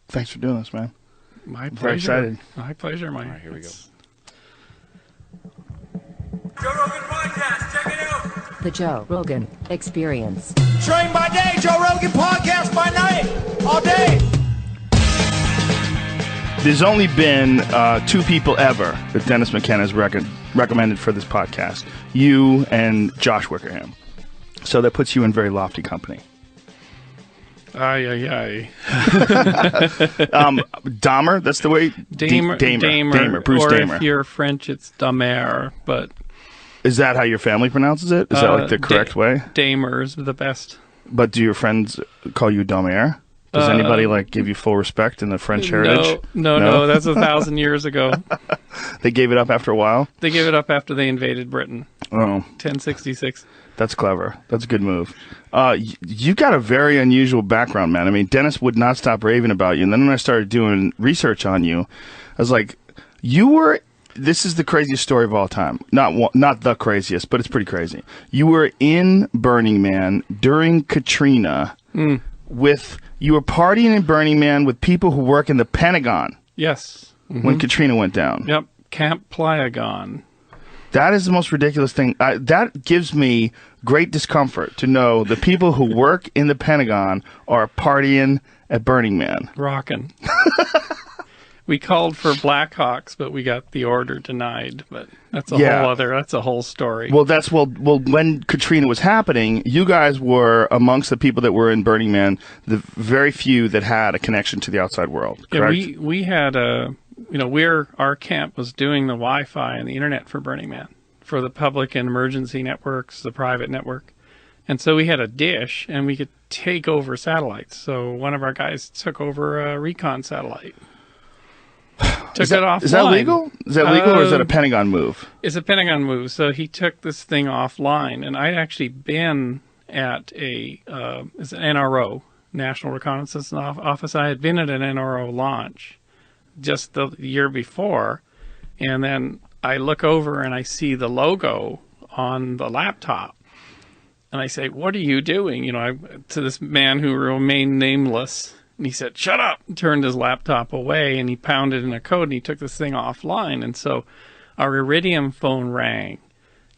Thanks for doing this, man. My pleasure. Very excited. My pleasure, Mike. All right, here we go. Joe Rogan Podcast, check it out. The Joe Rogan Experience. Train by day, Joe Rogan Podcast by night, all day. There's only been 2 people ever that Dennis McKenna has recommended for this podcast. You and Josh Wickerham. So that puts you in very lofty company. Aye. Dahmer, that's the way? Damer. Bruce or Damer. If you're French, it's Damer, but... Is that how your family pronounces it? Is that like the correct way? Damer is the best. But do your friends call you Damer? Does anybody give you full respect in the French heritage? No, that's 1,000 years ago. They gave it up after a while? They gave it up after they invaded Britain. Oh. 1066. That's clever. That's a good move. You got a very unusual background, man. I mean, Dennis would not stop raving about you. And then when I started doing research on you, I was like, this is the craziest story of all time. Not the craziest, but it's pretty crazy. You were in Burning Man during Katrina you were partying in Burning Man with people who work in the Pentagon. Yes. Mm-hmm. When Katrina went down. Yep. Camp Plyagon. That is the most ridiculous thing. That gives me great discomfort to know the people who work in the Pentagon are partying at Burning Man. Rockin'. We called for Blackhawks, but we got the order denied. But that's a whole story. Well, when Katrina was happening, you guys were amongst the people that were in Burning Man, the very few that had a connection to the outside world. Correct? Yeah, we had our camp was doing the Wi-Fi and the internet for Burning Man, for the public and emergency networks, the private network. And so we had a dish and we could take over satellites. So one of our guys took over a recon satellite. Took it offline. Is that legal? Is that legal or is that a Pentagon move? It's a Pentagon move. So he took this thing offline, and I'd actually been at it's an NRO, National Reconnaissance Office. I had been at an NRO launch just the year before, and then I look over and I see the logo on the laptop, and I say, "What are you doing?" To this man who remained nameless. And he said, "Shut up," and turned his laptop away, and he pounded in a code, and he took this thing offline. And so our Iridium phone rang,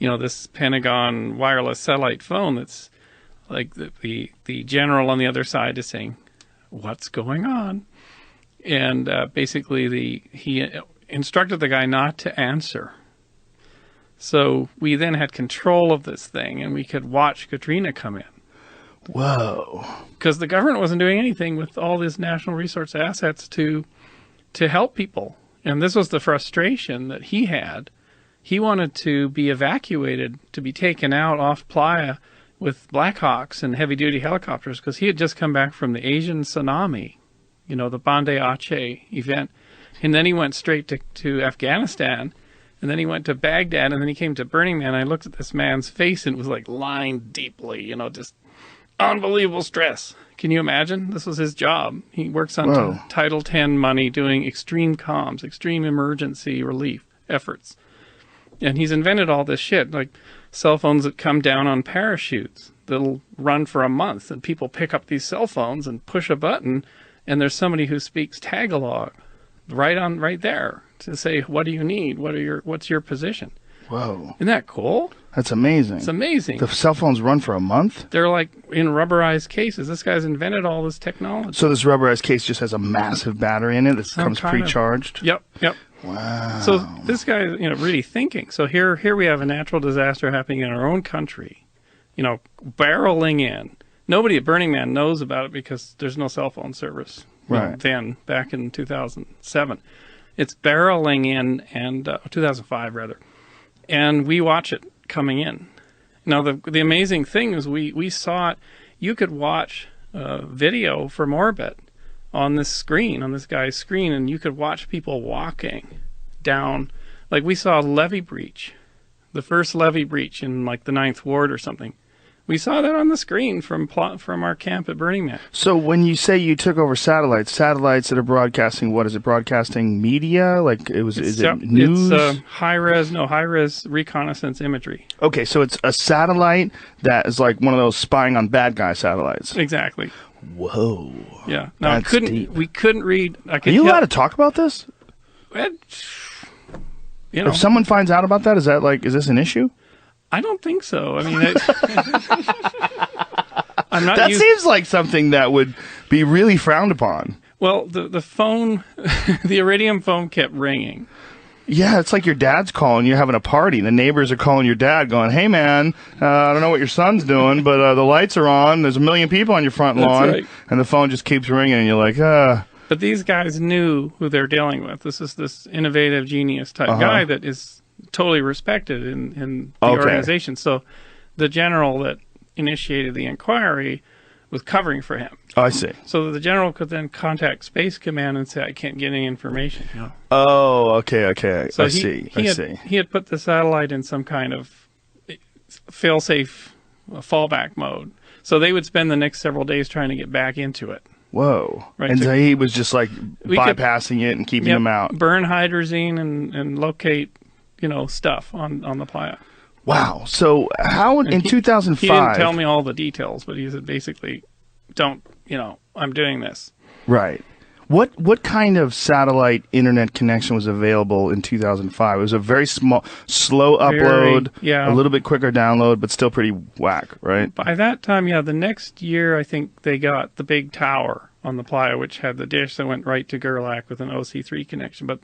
this Pentagon wireless satellite phone that's like the general on the other side is saying, "What's going on?" And basically he instructed the guy not to answer. So we then had control of this thing, and we could watch Katrina come in. Whoa. Because the government wasn't doing anything with all these national resource assets to help people. And this was the frustration that he had. He wanted to be evacuated, to be taken out off Playa with Blackhawks and heavy-duty helicopters, because he had just come back from the Asian tsunami, the Bande Aceh event. And then he went straight to Afghanistan, and then he went to Baghdad, and then he came to Burning Man. I looked at this man's face, and it was like lined deeply, just unbelievable stress. Can you imagine? This was his job. He works on Title 10 money doing extreme comms, extreme emergency relief efforts. And he's invented all this shit, like cell phones that come down on parachutes that'll run for a month, and people pick up these cell phones and push a button, and there's somebody who speaks Tagalog right there to say, "What do you need? What's your position?" Whoa. Isn't that cool? That's amazing. It's amazing. The cell phones run for a month? They're like in rubberized cases. This guy's invented all this technology. So this rubberized case just has a massive battery in it that comes pre-charged? Yep. Wow. So this guy, really thinking. So here we have a natural disaster happening in our own country, barreling in. Nobody at Burning Man knows about it because there's no cell phone service. Right. Then, back in 2007. It's barreling in, and 2005 rather. And we watch it coming in. Now, the amazing thing is we saw it. You could watch video from orbit on this screen, on this guy's screen, and you could watch people walking down. Like, we saw a levee breach, the first levee breach in, the 9th Ward or something. We saw that on the screen from our camp at Burning Man. So when you say you took over satellites that are broadcasting, what is it, broadcasting media? Is it news? It's high-res reconnaissance imagery. Okay, so it's a satellite that is like one of those spying on bad guy satellites. Exactly. Whoa. Yeah. Now That's deep. we couldn't read. I Are could you tell- allowed to talk about this? You know, If someone finds out about that, is this an issue? I don't think so. I mean, I'm not. That used, seems like something that would be really frowned upon. well, the phone, the Iridium phone kept ringing. Yeah, it's like your dad's calling. You're having a party. The neighbors are calling your dad, going, "Hey, man, I don't know what your son's doing, but the lights are on. There's a million people on your front That's lawn," right. and the phone just keeps ringing, and you're like, But these guys knew who they're dealing with. This is this innovative genius type guy that is totally respected in the Okay. organization. So the general that initiated the inquiry was covering for him. I see. So that the general could then contact Space Command and say, I can't get any information. You know? Oh, okay. So I see. He had put the satellite in some kind of fail-safe fallback mode. So they would spend the next several days trying to get back into it. Whoa. Right, And so- so he was just like We could- bypassing it and keeping Yep, them out. burn hydrazine and locate, stuff on the playa. Wow. So how in He didn't 2005? tell me all the details, but he said basically, I'm doing this. Right. What kind of satellite internet connection was available in 2005? It was a very slow upload, yeah. a little bit quicker download, but still pretty whack, right? By that time, the next year, I think they got the big tower on the playa, which had the dish that went right to Gerlach with an OC3 connection. But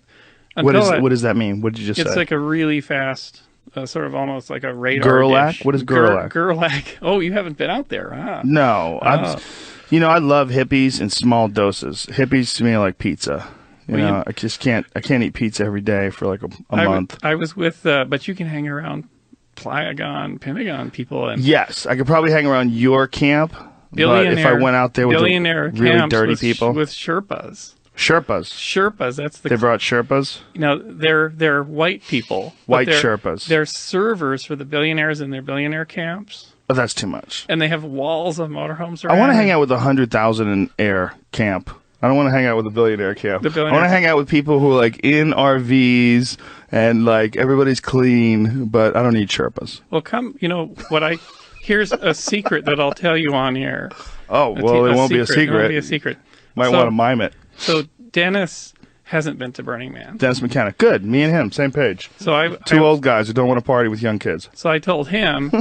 What until does that mean? What did you just it's say? like a really fast, sort of almost like a radar Gerlach? dish. What is Gerlach? Gerlach. Oh, you haven't been out there, huh? No, I love hippies in small doses. Hippies to me are like pizza. I just can't. I can't eat pizza every day for like a month. I was with, but you can hang around Pentagon people and Yes, I could probably hang around your camp. But if I went out there with billionaire the really camps dirty with, people, with Sherpas. Sherpas. That's the They brought Sherpas. they're white people. but White they're- Sherpas. They're servers for the billionaires in their billionaire camps, Oh, that's too much. and they have walls of motorhomes around. I want to hang out with 100,000 in air camp. I don't want to hang out with a billionaire camp. The I billionaire want to hang out with people who are like in RVs and like everybody's clean, but I don't need Sherpas. Well, here's a secret that I'll tell you on air. Oh, well, it won't be a secret. It won't be a secret. Might So- want to mime it. So Dennis hasn't been to Burning Man. Dennis McKenna. Good. Me and him, same page. So Two old guys who don't want to party with young kids. So I told him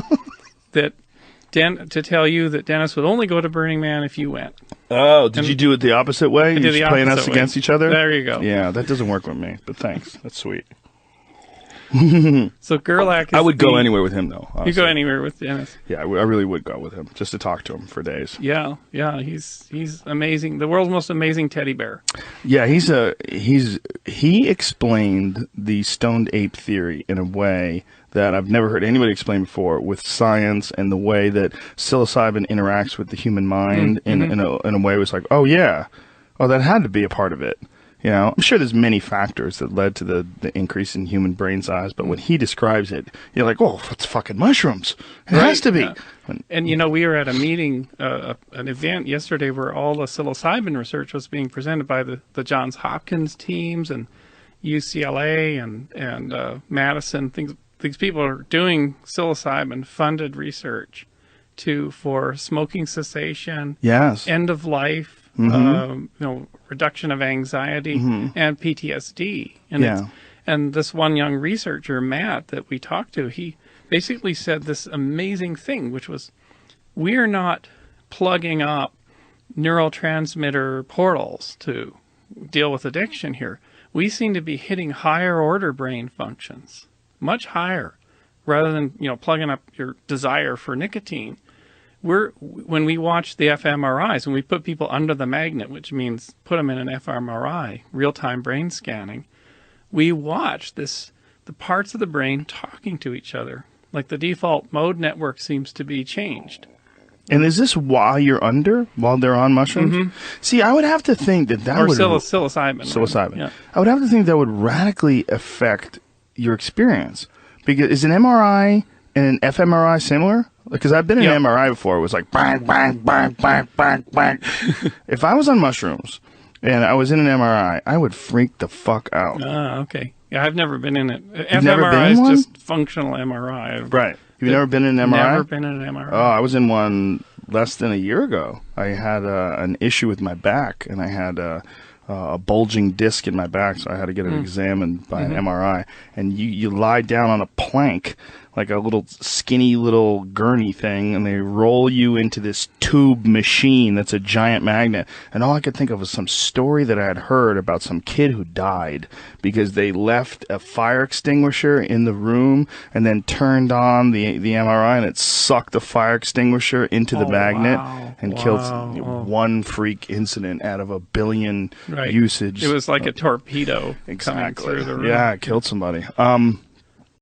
that to tell you that Dennis would only go to Burning Man if you went. Oh, did you do it the opposite way? did You're the just playing us opposite way. against each other? There you go. Yeah, that doesn't work with me, but thanks. That's sweet. So Gerlach is I would go anywhere with him, though. You honestly. go anywhere with Dennis. Yeah, I really would go with him just to talk to him for days. Yeah, he's amazing. The world's most amazing teddy bear. Yeah, he explained the stoned ape theory in a way that I've never heard anybody explain before, with science and the way that psilocybin interacts with the human mind in a way it was like, oh yeah, that had to be a part of it. I'm sure there's many factors that led to the increase in human brain size, but when he describes it, you're like, oh, it's fucking mushrooms. It has to be. Yeah. And we were at a meeting, an event yesterday where all the psilocybin research was being presented by the Johns Hopkins teams and UCLA and Madison. These people are doing psilocybin funded research for smoking cessation, Yes. end of life, reduction of anxiety and PTSD. And this one young researcher, Matt, that we talked to, he basically said this amazing thing, which was, we're not plugging up neurotransmitter portals to deal with addiction here. We seem to be hitting higher order brain functions, much higher, rather than plugging up your desire for nicotine. When we watch the fMRIs, when we put people under the magnet, which means put them in an fMRI, real-time brain scanning, we watch the parts of the brain talking to each other. Like the default mode network seems to be changed. And is this while they're on mushrooms? See, I would have to think that Or would psilocybin. psilocybin. Yeah. I would have to think that would radically affect your experience. Because is an MRI and an fMRI similar? Because I've been in an MRI before. It was like bang, bang, bang, bang, bang, bang. If I was on mushrooms and I was in an MRI, I would freak the fuck out. Okay. Yeah, I've never been in it. You've never been fMRI in is one? just functional MRI. Right. You've never been in an MRI? Never been in an MRI. Oh, I was in one less than a year ago. I had an issue with my back, and I had a bulging disc in my back, so I had to get it examined by an MRI. And you lie down on a plank, like a little skinny little gurney thing, and they roll you into this tube machine that's a giant magnet. And all I could think of was some story that I had heard about some kid who died because they left a fire extinguisher in the room and then turned on the MRI, and it sucked the fire extinguisher into the magnet and killed one freak incident out of a billion usage. It was like a torpedo coming exactly. through the room. Yeah, it killed somebody.